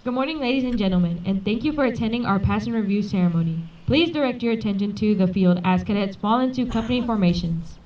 Good morning, ladies and gentlemen, and thank you for attending our Pass and Review ceremony. Please direct your attention to the field as cadets fall into company formations.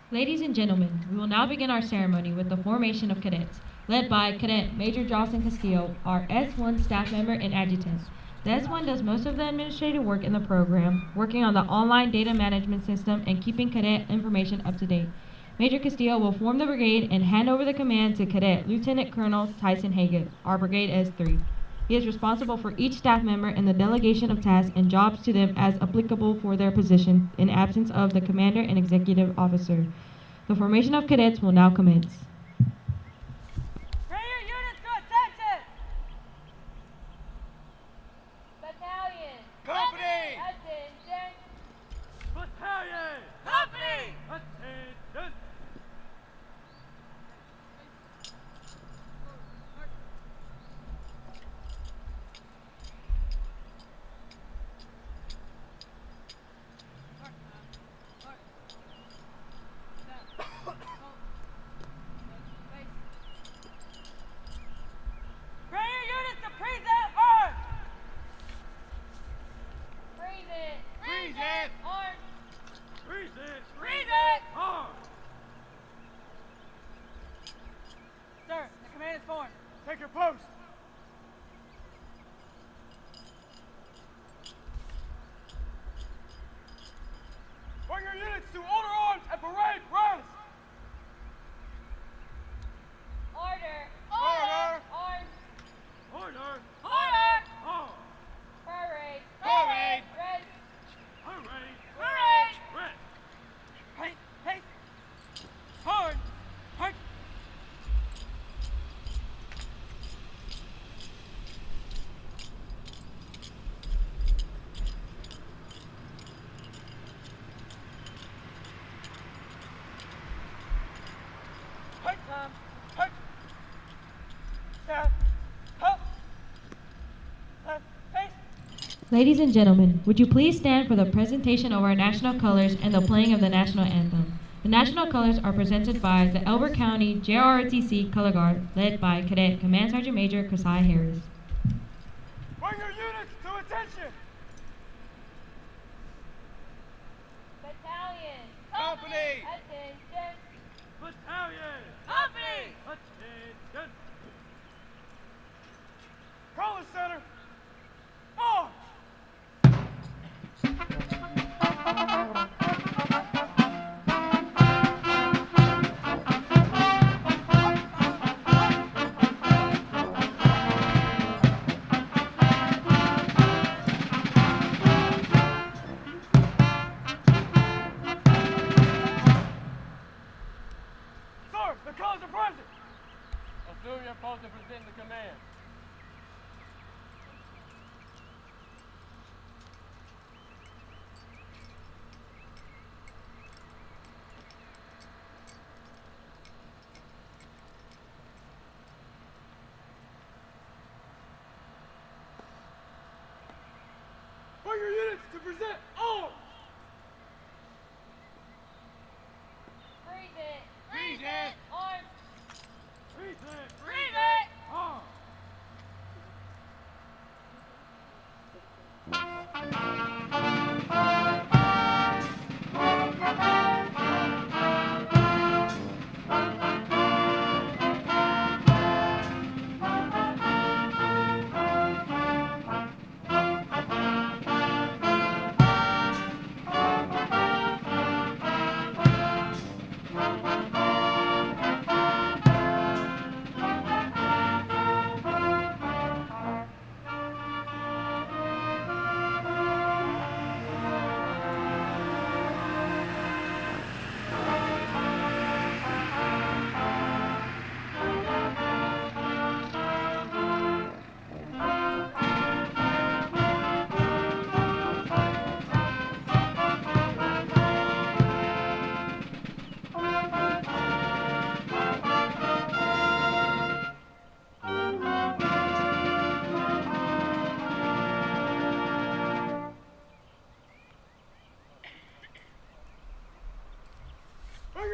Ladies and gentlemen, we will now begin our ceremony with the formation of cadets, led by Cadet Major Jocelyn Castillo, our S1 staff member and adjutant. The S1 does most of the administrative work in the program, working on the online data management system and keeping cadet information up to date. Major Castillo will form the brigade and hand over the command to Cadet Lieutenant Colonel Tyson Haggett, our Brigade S3. He is responsible for each staff member and the delegation of tasks and jobs to them as applicable for their position in absence of the commander and executive officer. The formation of cadets will now commence. Bring your units to attention! Battalion! Company! Attention! Battalion! Company! Attention! Bring your units to present arms! Present! Present! Arms! Present! Present! Arms! Sir, the command is formed. Take your post! Bring your units to order arms and parade rest! Order! Order! Arms! Order! Order! Arms! Parade! Parade! Rest! Parade! Parade! Rest! Hey! Hey! Horn! Horn! Hey! Tom! Hey! Stop! Halt! Left! Face! Ladies and gentlemen, would you please stand for the presentation of our national colors and the playing of the national anthem. The national colors are presented by the Elbert County JROTC Color Guard, led by Cadet Command Sergeant Major Keziah Harris. Bring your units to attention! Battalion! Company! Attention! Battalion! Company! Attention! Color Center! March!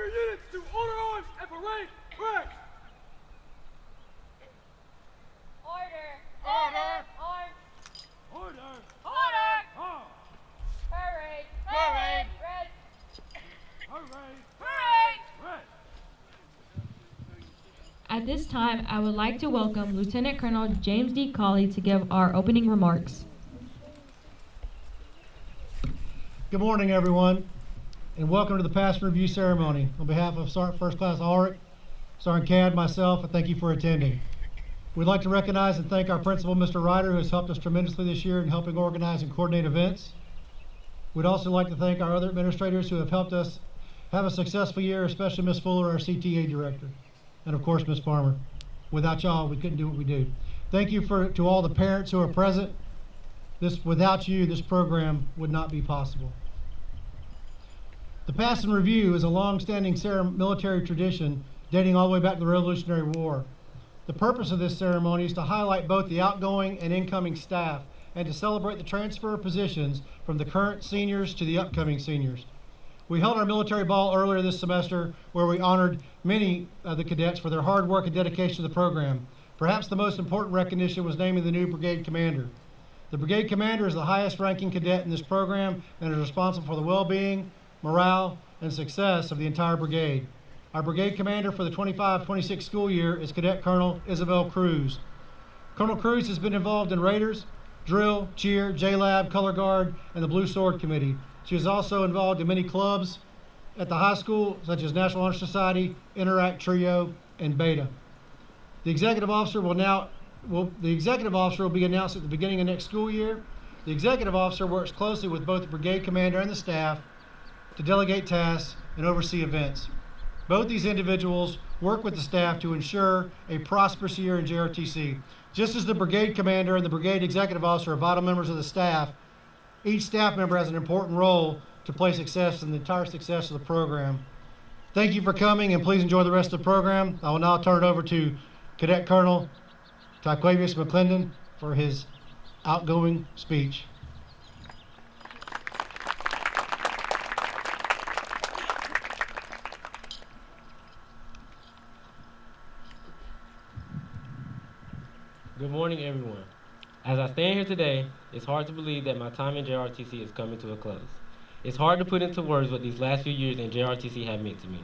your units to order arms and parade flags. Order. Order. Arms. Order. Order. Arms. Parade. Parade. Red. Parade. Parade. Red. At this time, I would like to welcome Lieutenant Colonel James D. Colley to give our opening remarks. Good morning, everyone, and welcome to the Pass and Review ceremony. On behalf of Sergeant First Class Ulrich, Sergeant Cad, myself, I thank you for attending. We'd like to recognize and thank our principal, Mr. Ryder, who has helped us tremendously this year in helping organize and coordinate events. We'd also like to thank our other administrators who have helped us have a successful year, especially Ms. Fuller, our CTA director, and of course, Ms. Farmer. Without y'all, we couldn't do what we do. Thank you to all the parents who are present. Without you, this program would not be possible. The Pass and Review is a long-standing military tradition dating all the way back to the Revolutionary War. The purpose of this ceremony is to highlight both the outgoing and incoming staff and to celebrate the transfer of positions from the current seniors to the upcoming seniors. We held our military ball earlier this semester where we honored many of the cadets for their hard work and dedication to the program. Perhaps the most important recognition was naming the new brigade commander. The brigade commander is the highest ranking cadet in this program and is responsible for the well-being, morale, and success of the entire brigade. Our brigade commander for the 25-26 school year is Cadet Colonel Isabel Cruz. Colonel Cruz has been involved in Raiders, Drill, Cheer, J-Lab, Color Guard, and the Blue Sword Committee. She is also involved in many clubs at the high school, such as National Honor Society, Interact Trio, and Beta. The executive officer will be announced at the beginning of next school year. The executive officer works closely with both the brigade commander and the staff to delegate tasks and oversee events. Both these individuals work with the staff to ensure a prosperous year in JROTC. Just as the brigade commander and the brigade executive officer are vital members of the staff, each staff member has an important role to play success in the entire success of the program. Thank you for coming, and please enjoy the rest of the program. I will now turn it over to Cadet Colonel Taquavius McClendon for his outgoing speech. Good morning, everyone. As I stand here today, it's hard to believe that my time in JROTC is coming to a close. It's hard to put into words what these last few years in JROTC have meant to me.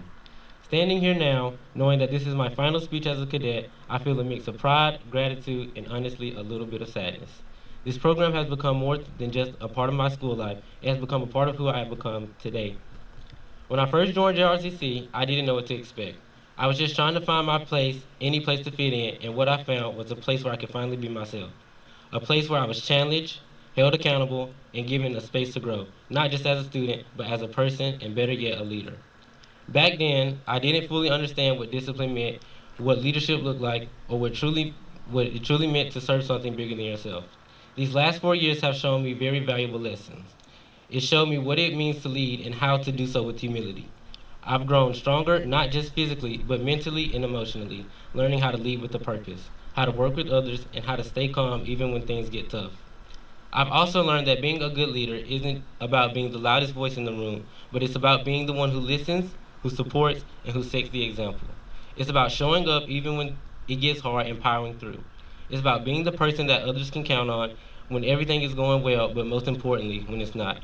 Standing here now, knowing that this is my final speech as a cadet, I feel a mix of pride, gratitude, and honestly, a little bit of sadness. This program has become more than just a part of my school life. It has become a part of who I have become today. When I first joined JROTC, I didn't know what to expect. I was just trying to find my place, any place to fit in, and what I found was a place where I could finally be myself. A place where I was challenged, held accountable, and given a space to grow, not just as a student, but as a person, and better yet, a leader. Back then, I didn't fully understand what discipline meant, what leadership looked like, or what it truly meant to serve something bigger than yourself. These last 4 years have shown me very valuable lessons. It showed me what it means to lead and how to do so with humility. I've grown stronger, not just physically, but mentally and emotionally, learning how to lead with a purpose, how to work with others, and how to stay calm even when things get tough. I've also learned that being a good leader isn't about being the loudest voice in the room, but it's about being the one who listens, who supports, and who sets the example. It's about showing up even when it gets hard and powering through. It's about being the person that others can count on when everything is going well, but most importantly, when it's not.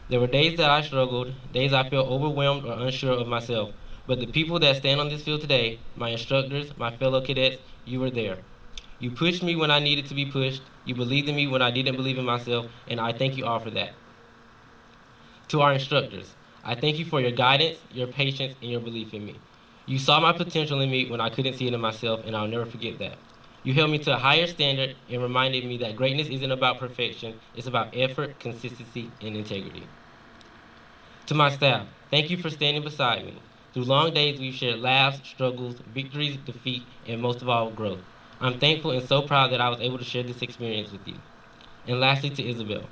There were days that I struggled, days I felt overwhelmed or unsure of myself, but the people that stand on this field today, my instructors, my fellow cadets, you were there. You pushed me when I needed to be pushed, you believed in me when I didn't believe in myself, and I thank you all for that. To our instructors, I thank you for your guidance, your patience, and your belief in me. You saw my potential in me when I couldn't see it in myself, and I'll never forget that. You held me to a higher standard and reminded me that greatness isn't about perfection, it's about effort, consistency, and integrity. To my staff, thank you for standing beside me. Through long days, we've shared laughs, struggles, victories, defeat, and most of all, growth. I'm thankful and so proud that I was able to share this experience with you. And lastly, to Isabel,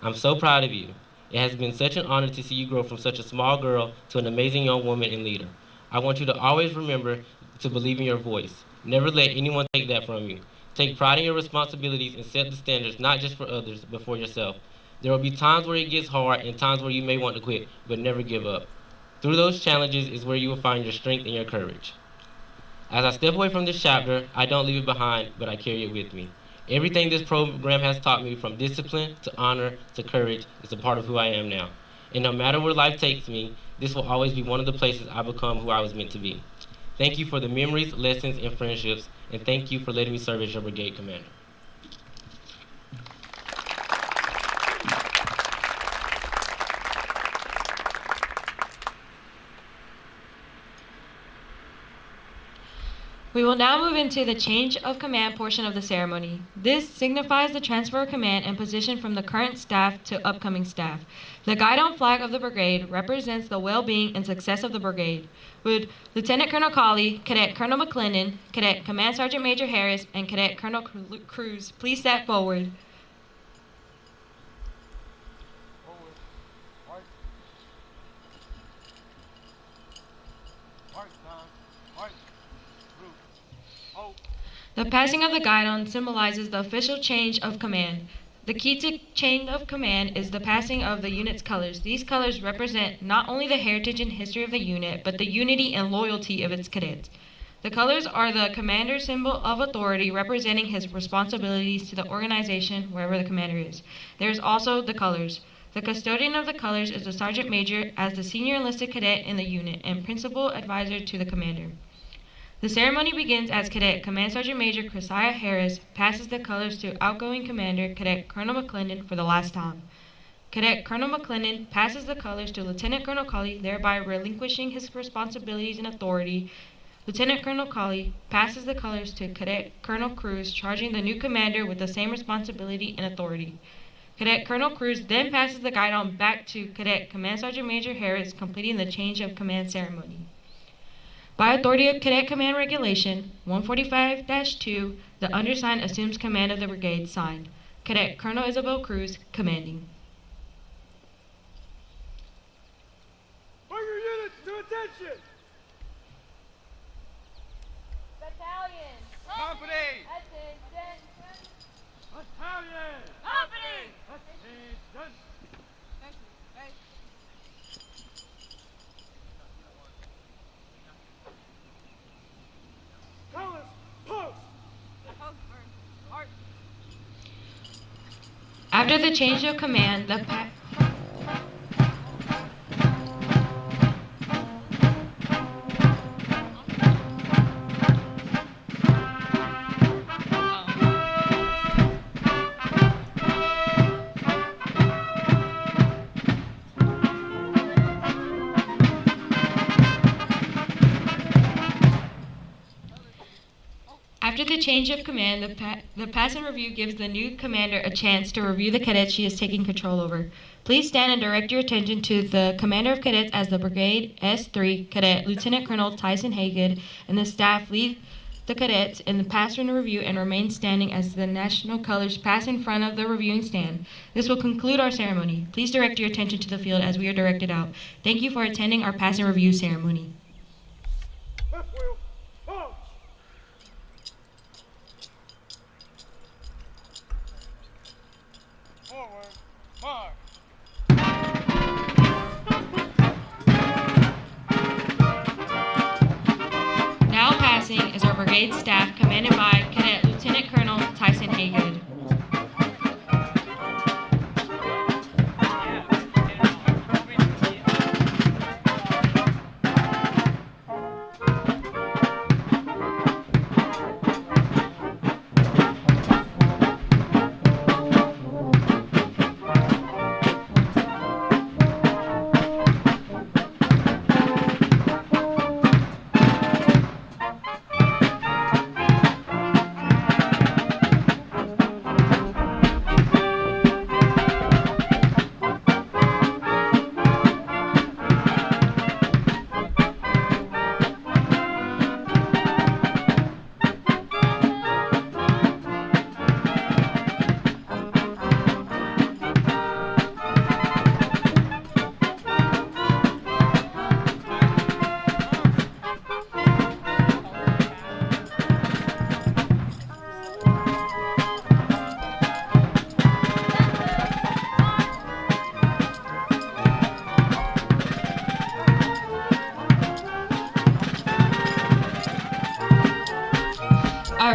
I'm so proud of you. It has been such an honor to see you grow from such a small girl to an amazing young woman and leader. I want you to always remember to believe in your voice. Never let anyone take that from you. Take pride in your responsibilities and set the standards not just for others, but for yourself. There will be times where it gets hard and times where you may want to quit, but never give up. Through those challenges is where you will find your strength and your courage. As I step away from this chapter, I don't leave it behind, but I carry it with me. Everything this program has taught me, from discipline to honor to courage, is a part of who I am now. And no matter where life takes me, this will always be one of the places I become who I was meant to be. Thank you for the memories, lessons, and friendships, and thank you for letting me serve as your brigade commander. We will now move into the change of command portion of the ceremony. This signifies the transfer of command and position from the current staff to upcoming staff. The guidon flag of the brigade represents the well-being and success of the brigade. Would Lieutenant Colonel Colley, Cadet Colonel McClendon, Cadet Command Sergeant Major Harris, and Cadet Colonel Cruz please step forward? The passing of the guidon symbolizes the official change of command. The key to change of command is the passing of the unit's colors. These colors represent not only the heritage and history of the unit, but the unity and loyalty of its cadets. The colors are the commander's symbol of authority, representing his responsibilities to the organization wherever the commander is. There is also the colors. The custodian of the colors is the sergeant major as the senior enlisted cadet in the unit and principal advisor to the commander. The ceremony begins as Cadet Command Sergeant Major Keziah Harris passes the colors to outgoing Commander Cadet Colonel McClendon for the last time. Cadet Colonel McClendon passes the colors to Lieutenant Colonel Colley, thereby relinquishing his responsibilities and authority. Lieutenant Colonel Colley passes the colors to Cadet Colonel Cruz, charging the new commander with the same responsibility and authority. Cadet Colonel Cruz then passes the guidon back to Cadet Command Sergeant Major Harris, completing the change of command ceremony. By authority of Cadet Command Regulation 145-2, the undersigned assumes command of the brigade. Signed, Cadet Colonel Isabel Cruz, commanding. Bring your units to attention! Battalion. Company! Attention. Battalion! Company. Attention! Colors, post! After the change of command, the pass and review gives the new commander a chance to review the cadets she is taking control over. Please stand and direct your attention to the commander of cadets as the Brigade S3 Cadet Lieutenant Colonel Tyson Haygood and the staff lead the cadets in the pass and review and remain standing as the national colors pass in front of the reviewing stand. This will conclude our ceremony. Please direct your attention to the field as we are directed out. Thank you for attending our pass and review ceremony. Left wheel, march! Forward, march! Now passing is our brigade staff commanded by Cadet Lieutenant Colonel Tyson Haygood.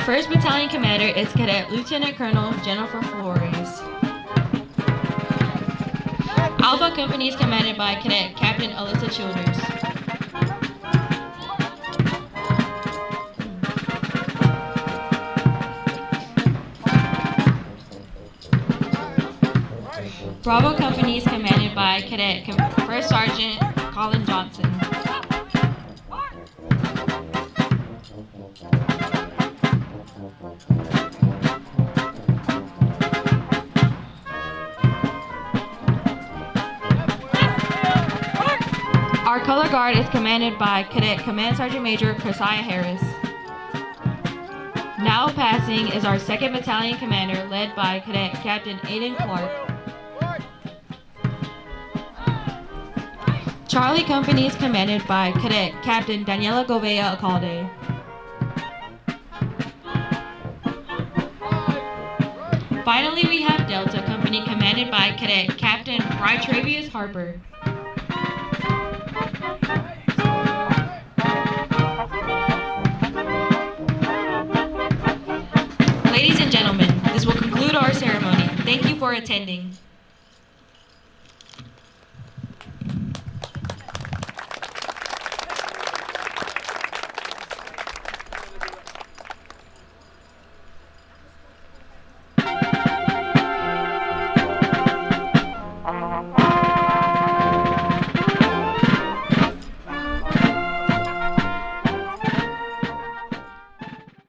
Our 1st Battalion Commander is Cadet Lieutenant Colonel Jennifer Flores. Alpha Company is commanded by Cadet Captain Alyssa Childers. Bravo Company is commanded by Cadet First Sergeant Colin Johnson. Our color guard is commanded by Cadet Command Sergeant Major Keziah Harris. Now passing is our 2nd Battalion Commander, led by Cadet Captain Aiden Clark. Charlie Company is commanded by Cadet Captain Daniela Govea Alcalde. Finally, we have Delta Company commanded by Cadet Captain Brytravius Harper. Ladies and gentlemen, this will conclude our ceremony. Thank you for attending.